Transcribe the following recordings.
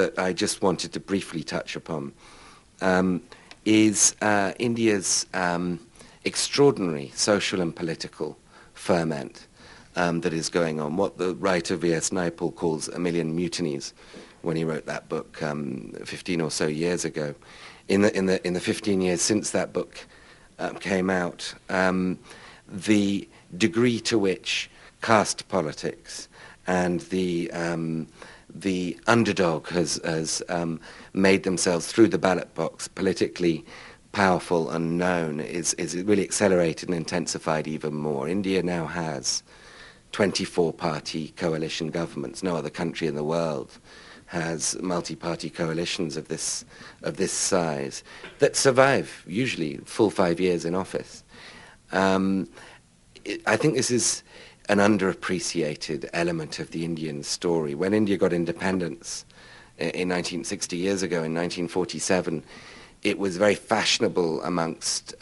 that I just wanted to briefly touch upon is India's extraordinary social and political ferment that is going on, what the writer V.S. Naipaul calls a million mutinies when he wrote that book 15 or so years ago. In the 15 years since that book came out, the degree to which caste politics and the underdog has made themselves through the ballot box politically powerful and known is really accelerated and intensified even more. India now has 24-party coalition governments. No other country in the world has multi-party coalitions of this size that survive usually full 5 years in office. I think this is an underappreciated element of the Indian story. When India got independence in 1960 years ago, in 1947, it was very fashionable amongst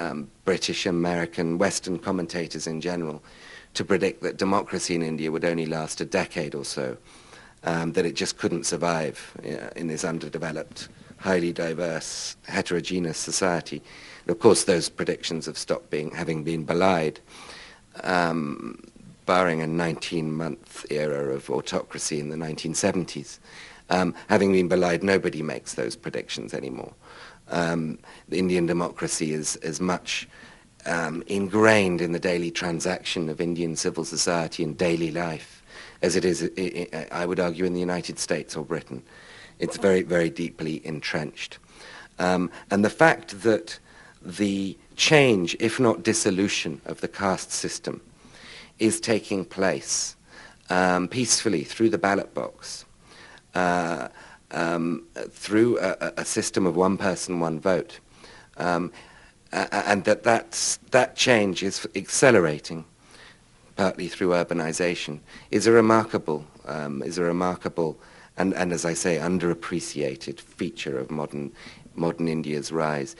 British, American, Western commentators in general to predict that democracy in India would only last a decade or so, that it just couldn't survive in this underdeveloped, highly diverse, heterogeneous society. And of course, those predictions have stopped having been belied, barring a 19-month era of autocracy in the 1970s. Having been belied, nobody makes those predictions anymore. The Indian democracy is as much ingrained in the daily transaction of Indian civil society and daily life as it is, I would argue, in the United States or Britain. It's very, very deeply entrenched. And the fact that the change, if not dissolution, of the caste system is taking place peacefully through the ballot box, through a system of one person, one vote, and that change is accelerating, partly through urbanization, is a remarkable and as I say, underappreciated feature of modern India's rise.